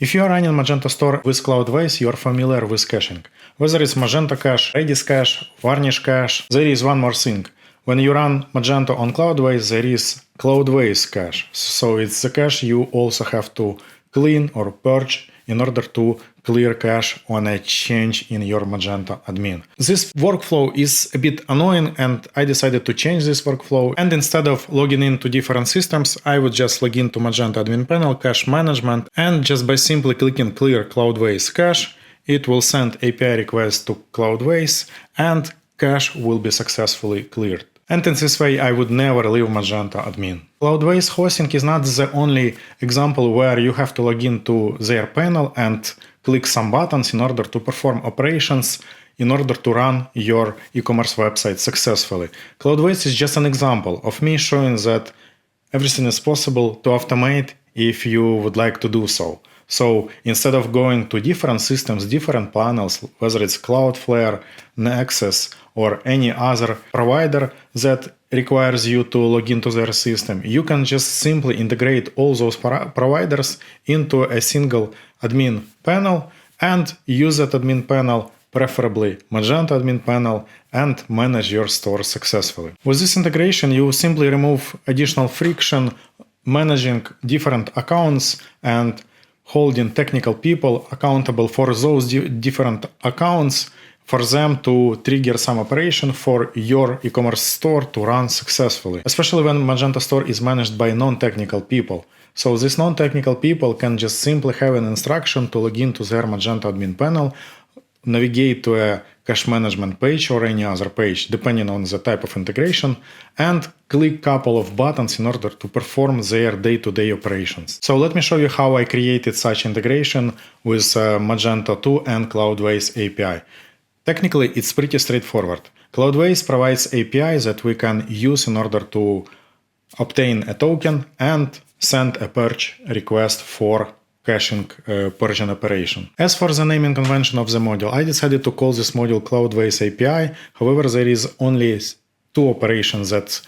If you are running Magento store with Cloudways, you are familiar with caching. Whether it's Magento cache, Redis cache, Varnish cache, there is one more thing. When you run Magento on Cloudways, there is Cloudways cache. So it's the cache you also have to clean or purge in order to clear cache on a change in your Magento admin. This workflow is a bit annoying, and I decided to change this workflow. And instead of logging into different systems, I would just log into Magento admin panel, cache management, and just by simply clicking clear Cloudways cache, it will send API request to Cloudways and cache will be successfully cleared. And in this way, I would never leave Magento admin. Cloudways hosting is not the only example where you have to log into their panel and click some buttons in order to perform operations in order to run your e-commerce website successfully. Cloudways is just an example of me showing that everything is possible to automate if you would like to do so. So instead of going to different systems, different panels, whether it's Cloudflare, Nexus, or any other provider that requires you to log into their system, you can just simply integrate all those providers into a single admin panel and use that admin panel, preferably Magento admin panel, and manage your store successfully. With this integration, you simply remove additional friction managing different accounts and holding technical people accountable for those different accounts for them to trigger some operation for your e-commerce store to run successfully, especially when Magento store is managed by non-technical people. So these non-technical people can just simply have an instruction to log into their Magento admin panel, navigate to a cache management page or any other page, depending on the type of integration, and click a couple of buttons in order to perform their day-to-day operations. So let me show you how I created such integration with Magento 2 and Cloudways API. Technically, it's pretty straightforward. Cloudways provides API that we can use in order to obtain a token and send a purge request for caching purging operation. As for the naming convention of the module, I decided to call this module Cloudways API. However, there is only two operations that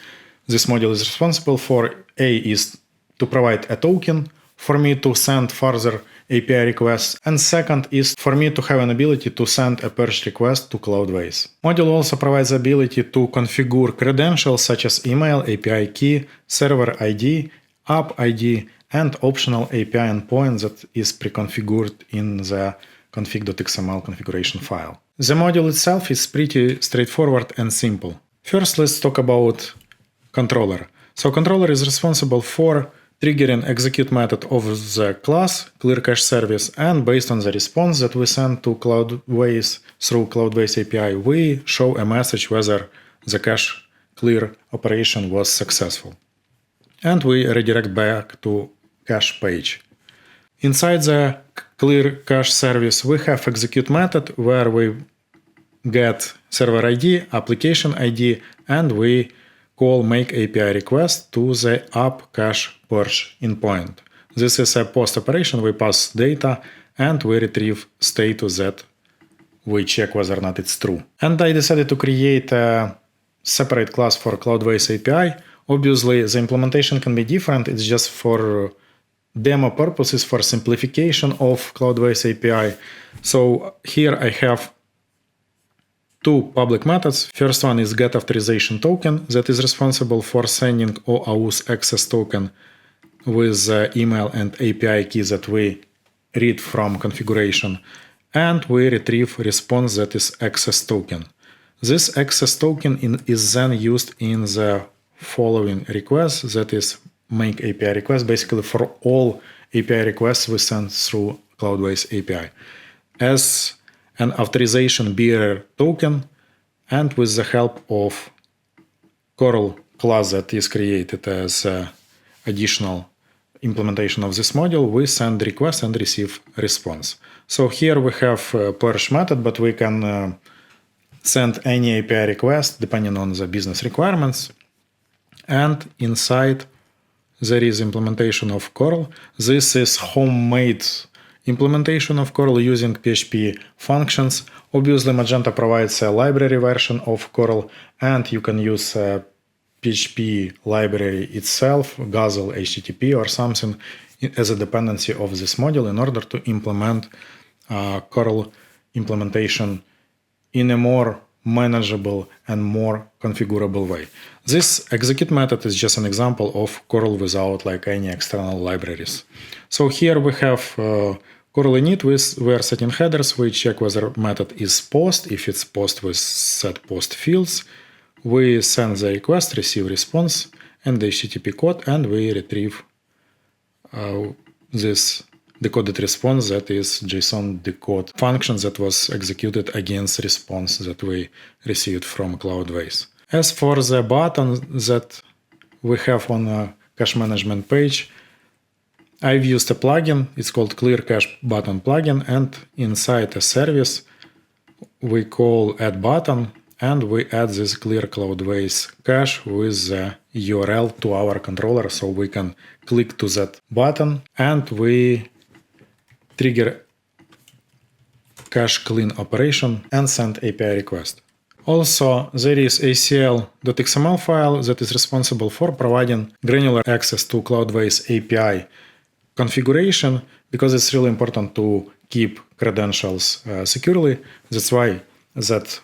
this module is responsible for. A is to provide a token for me to send further API requests, and second is for me to have an ability to send a purge request to Cloudways. Module also provides the ability to configure credentials such as email, API key, server ID, app ID, and optional API endpoint that is pre-configured in the config.xml configuration file. The module itself is pretty straightforward and simple. First, let's talk about controller. So controller is responsible for triggering execute method of the class clear cache service, and based on the response that we send to Cloudways through Cloudways API, we show a message whether the cache clear operation was successful. And we redirect back to cache page. Inside the clear cache service, we have execute method where we get server ID, application ID, and we call make API request to the app cache purge endpoint. This is a post operation. We pass data and we retrieve status that we check whether or not it's true. And I decided to create a separate class for Cloudways API. Obviously, the implementation can be different. It's just for demo purposes, for simplification of Cloudways API. So here I have two public methods. First one is getAuthorization token that is responsible for sending OAuth access token with the email and API key that we read from configuration. And we retrieve response that is access token. This access token is then used in the following request, that is make API request, basically for all API requests we send through Cloudways API, as an authorization bearer token, and with the help of Coral class that is created as additional implementation of this module, we send request and receive response. So here we have a purge method, but we can send any API request depending on the business requirements. And inside there is implementation of Coral. This is homemade implementation of Coral using PHP functions. Obviously, Magento provides a library version of Coral, and you can use a PHP library itself, Guzzle HTTP or something, as a dependency of this module in order to implement curl implementation in a more manageable and more configurable way. This execute method is just an example of curl without like any external libraries. So here we have curl init we are setting headers. We check whether method is post. If it's post, we set post fields. We send the request, receive response, and the HTTP code, and we retrieve this decoded response that is JSON decode function that was executed against response that we received from Cloudways. As for the button that we have on a cache management page, I've used a plugin. It's called Clear Cache Button plugin, and inside a service we call add button, and we add this Clear Cloudways cache with the URL to our controller, so we can click to that button and we trigger cache clean operation and send API request. Also, there is acl.xml file that is responsible for providing granular access to Cloudways API configuration, because it's really important to keep credentials securely. That's why that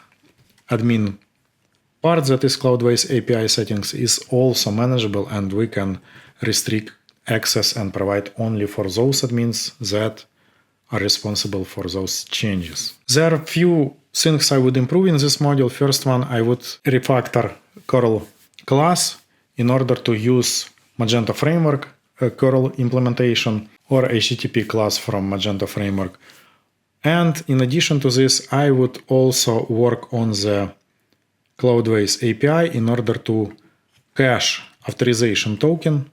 admin part that is Cloudways API settings is also manageable, and we can restrict access and provide only for those admins that are responsible for those changes. There are a few things I would improve in this module. First one, I would refactor curl class in order to use Magento framework curl implementation or HTTP class from Magento framework. And in addition to this, I would also work on the Cloudways API in order to cache authorization token,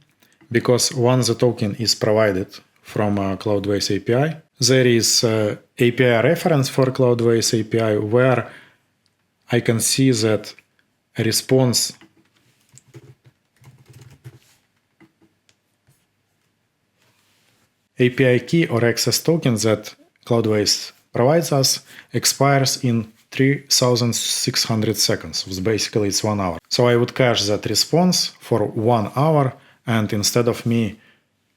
because once the token is provided from Cloudways API, there is API reference for Cloudways API where I can see that a response API key or access token that Cloudways provides us expires in 3600 seconds. Basically, it's 1 hour. So I would cache that response for 1 hour, and instead of me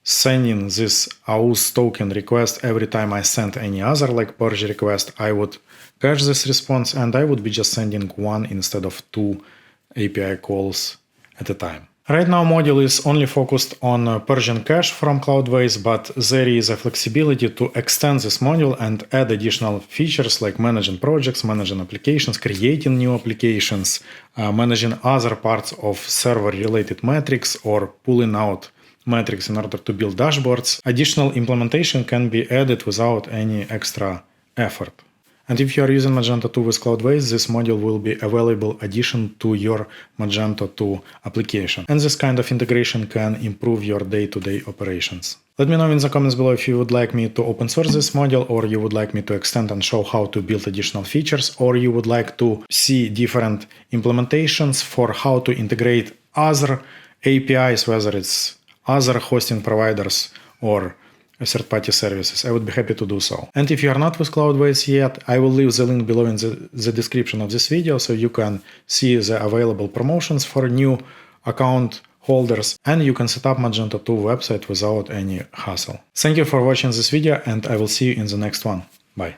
sending this AUS token request every time I send any other like purge request, I would cache this response and I would be just sending one instead of 2 API calls at a time. Right now, module is only focused on purging cache from Cloudways, but there is a flexibility to extend this module and add additional features like managing projects, managing applications, creating new applications, managing other parts of server-related metrics, or pulling out metrics in order to build dashboards. Additional implementation can be added without any extra effort. And if you are using Magento 2 with Cloudways, this module will be a valuable addition to your Magento 2 application. And this kind of integration can improve your day-to-day operations. Let me know in the comments below if you would like me to open source this module, or you would like me to extend and show how to build additional features, or you would like to see different implementations for how to integrate other APIs, whether it's other hosting providers or third-party services. I would be happy to do so. And if you are not with Cloudways yet, I will leave the link below in the description of this video so you can see the available promotions for new account holders, and you can set up Magento 2 website without any hassle. Thank you for watching this video, and I will see you in the next one.